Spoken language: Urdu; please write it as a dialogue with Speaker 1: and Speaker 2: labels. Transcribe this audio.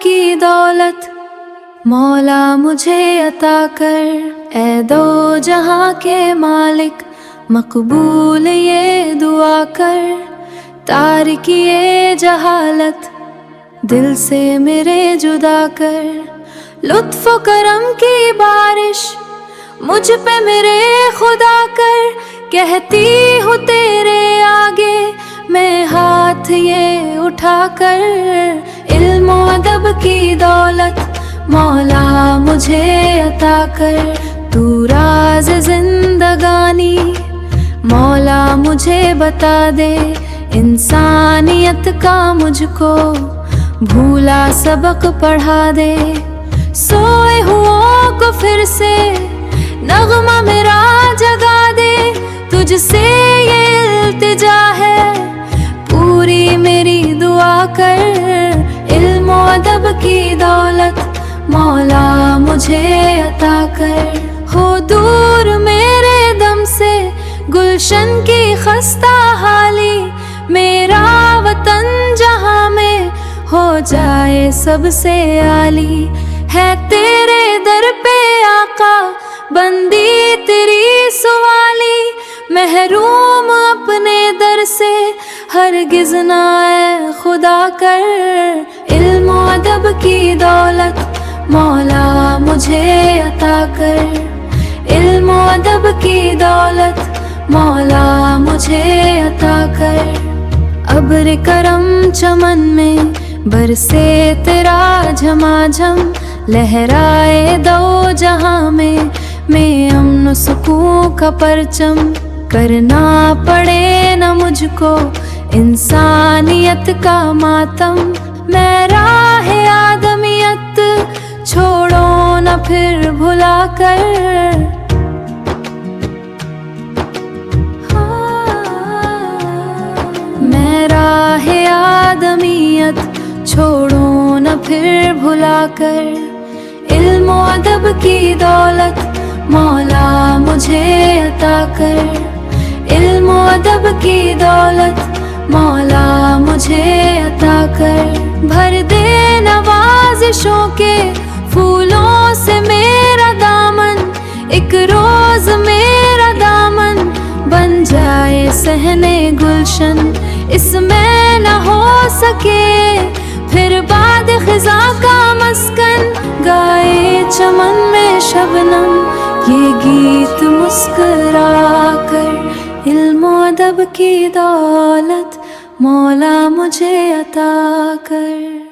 Speaker 1: کی دولت مولا مجھے عطا کر، اے دو جہاں کے مالک مقبول یہ دعا کر، تارکی جہالت دل سے میرے جدا کر، لطف و کرم کی بارش مجھ پہ میرے خدا کر، کہتی ہوں تیرے آگے میں ہاتھ یہ اٹھا کر، علم و ادب کی دولت مولا مجھے عطا کر، تو راز زندگانی مولا مجھے بتا دے، انسانیت کا مجھ کو بھولا سبق پڑھا دے، سوئے ہوں کو پھر سے نغمہ میرا جگا دے، تجھ سے یہ التجا ہے پوری میری دعا کر، علم و ادب کی دولت مولا مجھے عطا کر، ہو دور میرے دم سے گلشن کی خستہ حالی، میرا وطن جہاں میں ہو جائے سب سے عالی، ہے تیرے در پہ آقا بندی تیری سوالی، محروم اپنے در سے ہرگز نہ اے خدا کر، علم و ادب کی دولت مولا مجھے عطا کر، علم و ادب کی دولت مولا مجھے عطا کر، ابر کرم چمن میں برسے تیرا جھماجھم، لہرائے دو جہاں میں امن و سکون کا پرچم، کرنا پڑے نہ مجھ کو انسانیت کا ماتم، میں راہ آدمیت چھوڑو نہ پھر بھلا کر، میں راہ آدمیت چھوڑو نہ پھر بھلا کر، علم و ادب کی دولت مولا مجھے عطا کر، علم و ادب کی دولت مولا مجھے عطا کر، بھر دے نوازشوں کے پھولوں سے میرا دامن، ایک روز میرا دامن بن جائے صحن گلشن، اس میں نہ ہو سکے پھر باد خزاں کا مسکن، گائے چمن میں شبنم یہ گیت مسکرا کر، علم و ادب کی دولت مولا مجھے عطا کر۔